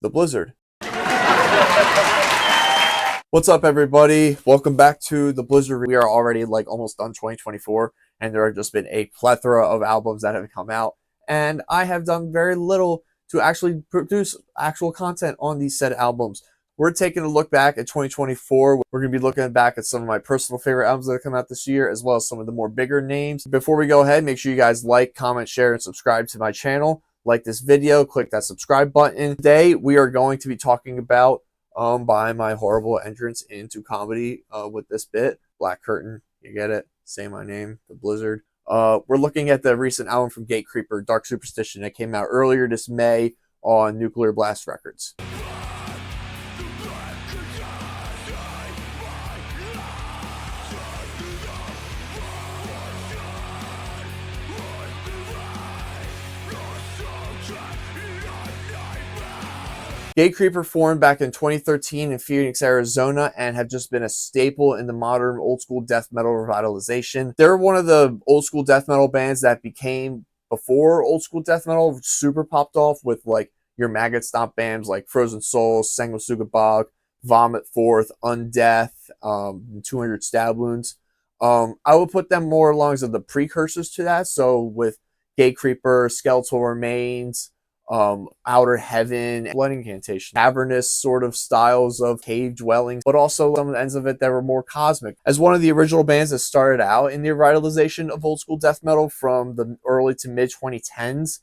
the Blizzard. What's up, everybody? Welcome back to the Blizzard. We are already like almost done 2024, and there have just been a plethora of albums that have come out, and I have done very little to actually produce actual content on these said albums. We're taking a look back at 2024. We're going to be looking back at some of my personal favorite albums that have come out this year, as well as some of the more bigger names. Before we go ahead, make sure you guys like, comment, share, and subscribe to my channel. Like this video, click that subscribe button. Today, we are going to be talking about by my horrible entrance into comedy with this bit, Black Curtain. You get it? Say my name, the Blizzard. We're looking at the recent album from Gatecreeper, Dark Superstition, that came out earlier this May on Nuclear Blast Records. Gatecreeper formed back in 2013 in Phoenix, Arizona, and have just been a staple in the modern old school death metal revitalization. They're one of the old school death metal bands that became, before old school death metal super popped off, with like your maggot stomp bands like Frozen Souls, Sanguisuga Bog, Vomit Forth, Undeath, 200 Stab Wounds. I would put them more along as the precursors to that. So with Gatecreeper, Skeletal Remains, Outer Heaven, Blood Incantation, cavernous sort of styles of cave dwellings, but also some of the ends of it that were more cosmic. As one of the original bands that started out in the revitalization of old school death metal from the early to mid 2010s,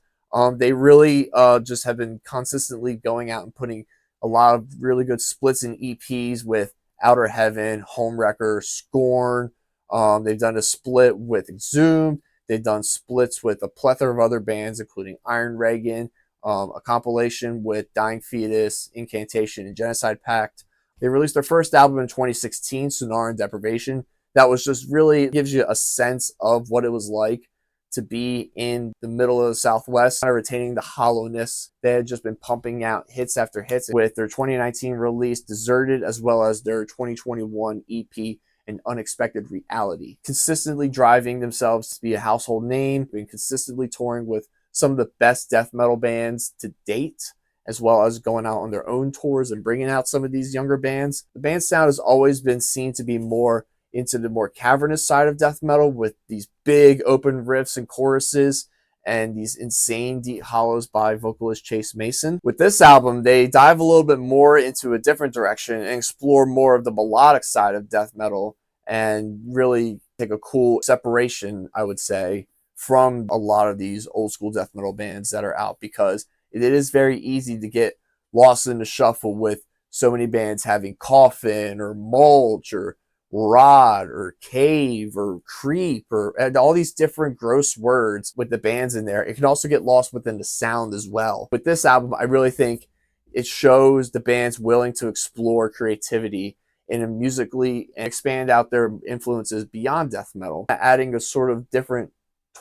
they really just have been consistently going out and putting a lot of really good splits and EPs with Outer Heaven, Homewrecker, Scorn. They've done a split with Exhumed. They've done splits with a plethora of other bands, including Iron Reagan, a compilation with Dying Fetus, Incantation, and Genocide Pact. They released their first album in 2016, Sonar and Deprivation. That was just really gives you a sense of what it was like to be in the middle of the Southwest, kind of retaining the hollowness. They had just been pumping out hits after hits with their 2019 release, Deserted, as well as their 2021 EP, An Unexpected Reality. Consistently driving themselves to be a household name, been consistently touring with some of the best death metal bands to date, as well as going out on their own tours and bringing out some of these younger bands. The band's sound has always been seen to be more into the more cavernous side of death metal, with these big open riffs and choruses and these insane deep hollows by vocalist Chase Mason. With this album, they dive a little bit more into a different direction and explore more of the melodic side of death metal and really take a cool separation, I would say, from a lot of these old school death metal bands that are out, because it is very easy to get lost in the shuffle with so many bands having Coffin or Mulch or Rot or Cave or Creep and all these different gross words with the bands in there. It can also get lost within the sound as well. With this album, I really think it shows the band's willing to explore creativity and musically expand out their influences beyond death metal, adding a sort of different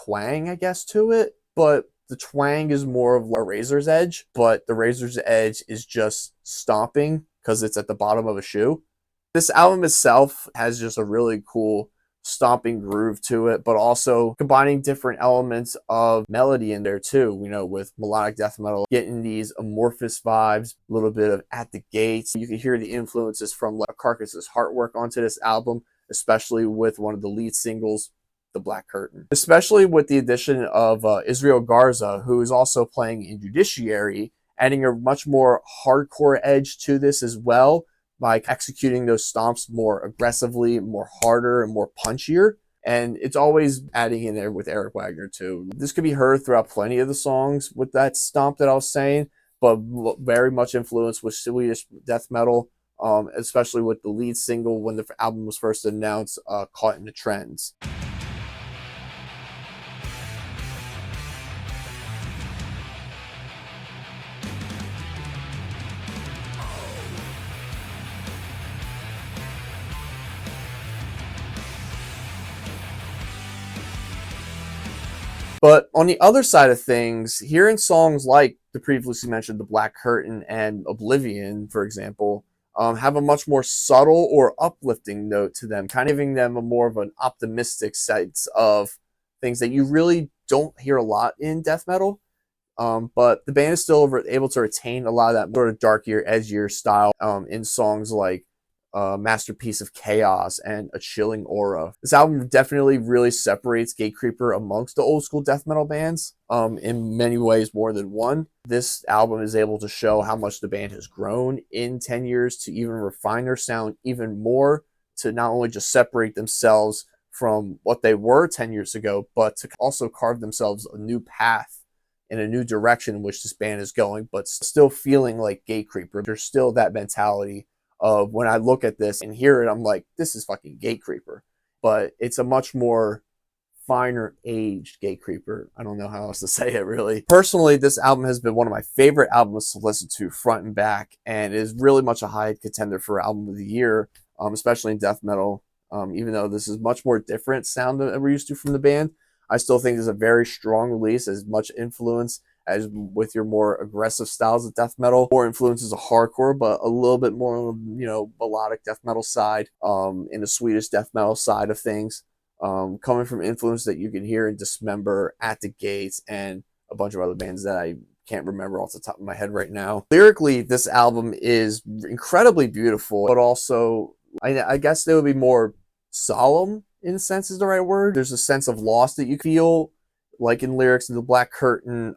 twang, I guess, to it. But the twang is more of a razor's edge, but the razor's edge is just stomping because it's at the bottom of a shoe. This album itself has just a really cool stomping groove to it, but also combining different elements of melody in there too, you know, with melodic death metal, getting these amorphous vibes, a little bit of At the Gates. You can hear the influences from like Carcass's Heartwork onto this album, especially with one of the lead singles, The Black Curtain. Especially with the addition of Israel Garza, who is also playing in Judiciary, adding a much more hardcore edge to this as well, by executing those stomps more aggressively, more harder, and more punchier. And it's always adding in there with Eric Wagner too. This could be heard throughout plenty of the songs with that stomp that I was saying, but very much influenced with Swedish death metal, especially with the lead single when the album was first announced, Caught in the Trends. But on the other side of things, hearing songs like the previously mentioned The Black Curtain and Oblivion, for example, have a much more subtle or uplifting note to them, kind of giving them a more of an optimistic sense of things that you really don't hear a lot in death metal. But the band is still able to retain a lot of that sort of darker, edgier style in songs like Masterpiece of Chaos and A Chilling Aura. This album definitely really separates Gatecreeper amongst the old school death metal bands in many ways, more than one. This album is able to show how much the band has grown in 10 years to even refine their sound even more, to not only just separate themselves from what they were 10 years ago, but to also carve themselves a new path in a new direction in which this band is going, but still feeling like Gatecreeper. There's still that mentality of when I look at this and hear it, I'm like, this is fucking Gatecreeper. But it's a much more finer aged Gatecreeper. I don't know how else to say it, really. Personally, this album has been one of my favorite albums to listen to front and back, and is really much a high contender for album of the year, especially in death metal. Even though this is much more different sound than we're used to from the band, I still think it's a very strong release, as much influence as with your more aggressive styles of death metal, more influences of hardcore, but a little bit more, melodic death metal side, in the Swedish death metal side of things, coming from influence that you can hear in Dismember, At the Gates, and a bunch of other bands that I can't remember off the top of my head right now. Lyrically, this album is incredibly beautiful, but also, I guess they would be more solemn, in a sense is the right word. There's a sense of loss that you feel, like in lyrics in The Black Curtain.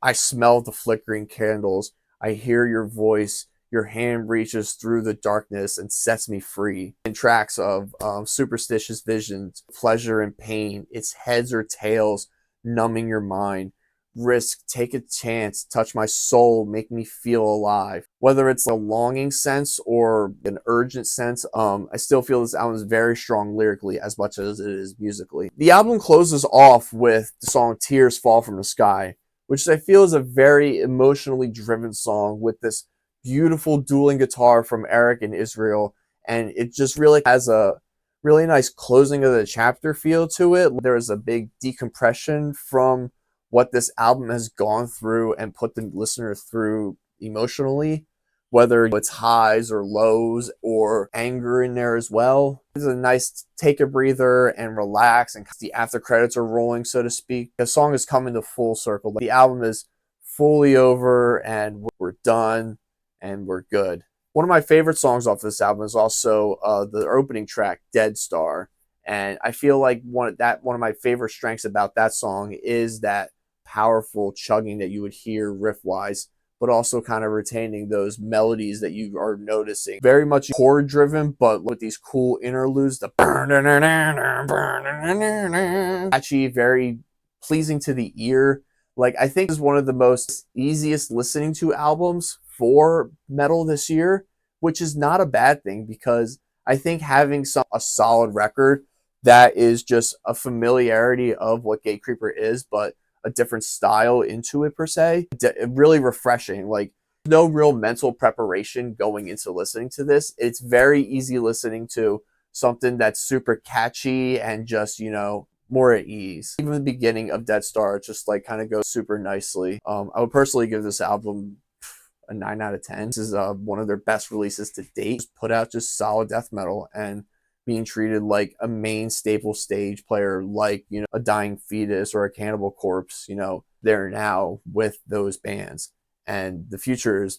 I smell the flickering candles, I hear your voice, your hand reaches through the darkness and sets me free. In tracks of Superstitious Visions, Pleasure and Pain, It's Heads or Tails, Numbing Your Mind, Risk, Take a Chance, Touch My Soul, Make Me Feel Alive. Whether it's a longing sense or an urgent sense, I still feel this album is very strong lyrically as much as it is musically. The album closes off with the song Tears Fall from the Sky, which I feel is a very emotionally driven song with this beautiful dueling guitar from Eric and Israel, and it just really has a really nice closing of the chapter feel to it. There is a big decompression from what this album has gone through and put the listener through emotionally, whether it's highs or lows or anger in there as well. It's a nice take a breather and relax, and the after credits are rolling, so to speak. The song is coming to full circle. The album is fully over and we're done and we're good. One of my favorite songs off this album is also the opening track, Dead Star. And I feel like one of my favorite strengths about that song is that powerful chugging that you would hear riff-wise, but also kind of retaining those melodies that you are noticing. Very much chord driven, but with these cool interludes, the catchy, very pleasing to the ear. Like, I think this is one of the most easiest listening to albums for metal this year, which is not a bad thing, because I think having a solid record that is just a familiarity of what Gatecreeper is, but a different style into it per se, really refreshing. Like, no real mental preparation going into listening to this. It's very easy listening to something that's super catchy and just, more at ease. Even the beginning of Dead Star just like kind of goes super nicely. I would personally give this album a 9 out of 10. This is one of their best releases to date. Just put out just solid death metal and being treated like a main staple stage player, like, a Dying Fetus or a Cannibal Corpse. They're now with those bands, and the future is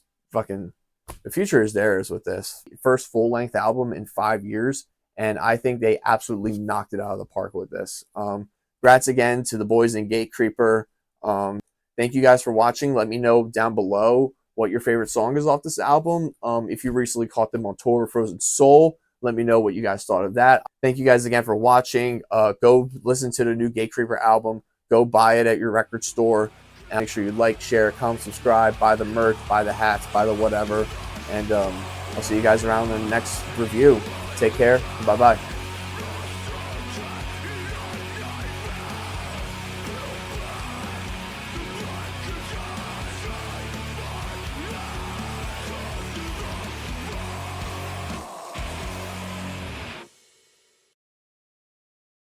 theirs with this first full-length album in 5 years, and I think they absolutely knocked it out of the park with this. Congrats again to the boys in Gatecreeper. Thank you guys for watching. Let me know down below what your favorite song is off this album. If you recently caught them on tour with Frozen Soul, let me know what you guys thought of that. Thank you guys again for watching. Go listen to the new Gatecreeper album. Go buy it at your record store. And make sure you like, share, comment, subscribe, buy the merch, buy the hats, buy the whatever. And I'll see you guys around in the next review. Take care. Bye-bye.